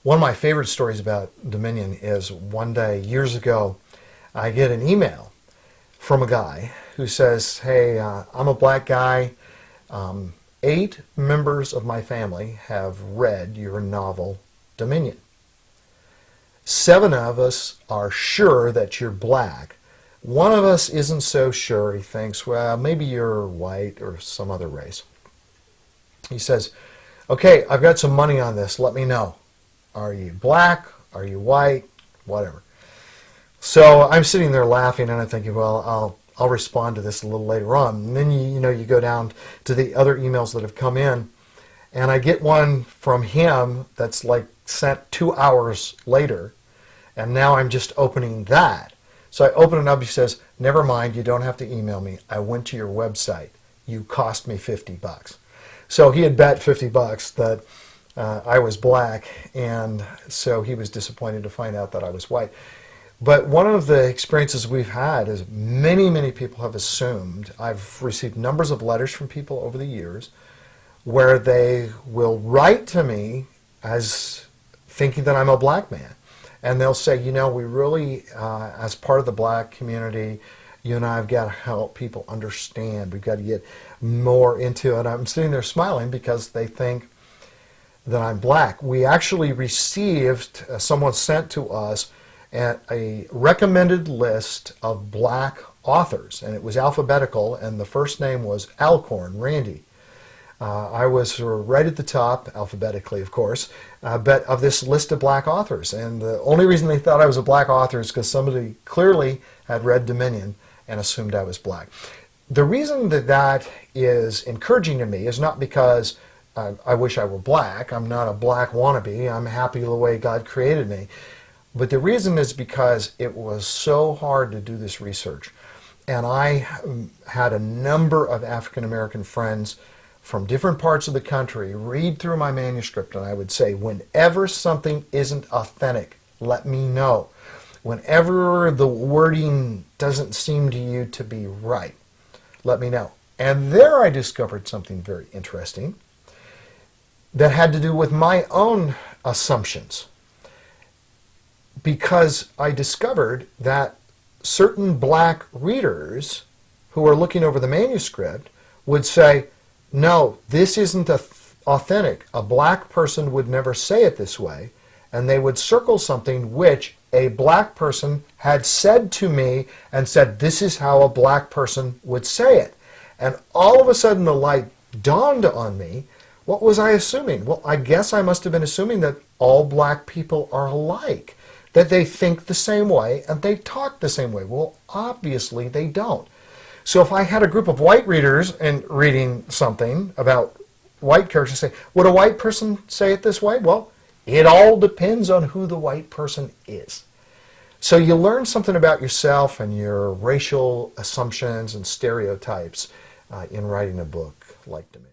One of my favorite stories about Dominion is one day, years ago, I get an email from a guy who says, hey, I'm a black guy. 8 members of my family have read your novel, Dominion. 7 of us are sure that you're black. One of us isn't so sure. He thinks, well, maybe you're white or some other race. He says, okay, I've got some money on this. Let me know. Are you black? Are you white? Whatever. So I'm sitting there laughing and I'm thinking, well, I'll respond to this a little later on. And then you go down to the other emails that have come in, and I get one from him that's like sent 2 hours later, and now I'm just opening that. So I open it up. He says, never mind, you don't have to email me. I went to your website. You cost me $50. So he had bet $50 that I was black, and so he was disappointed to find out that I was white. But one of the experiences we've had is many people have assumed, I've received numbers of letters from people over the years where they will write to me as thinking that I'm a black man. And they'll say, we really, as part of the black community, you and I have got to help people understand. We've got to get more into it. I'm sitting there smiling because they think that I'm black. We actually received, someone sent to us a recommended list of black authors, and it was alphabetical, and the first name was Alcorn, Randy. I was right at the top, alphabetically of course, but of this list of black authors. And the only reason they thought I was a black author is because somebody clearly had read Dominion and assumed I was black. The reason that is encouraging to me is not because I wish I were black. I'm not a black wannabe. I'm happy the way God created me. But the reason is because it was so hard to do this research. And I had a number of African American friends from different parts of the country read through my manuscript, and I would say, whenever something isn't authentic, let me know. Whenever the wording doesn't seem to you to be right, let me know. And there I discovered something very interesting that had to do with my own assumptions. Because I discovered that certain black readers who are looking over the manuscript would say, no, this isn't authentic. A black person would never say it this way. And they would circle something which a black person had said to me and said, this is how a black person would say it. And all of a sudden the light dawned on me. What was I assuming? Well, I guess I must have been assuming that all black people are alike, that they think the same way and they talk the same way. Well, obviously they don't. So if I had a group of white readers and reading something about white characters, say, would a white person say it this way? Well, it all depends on who the white person is. So you learn something about yourself and your racial assumptions and stereotypes in writing a book like Dominion.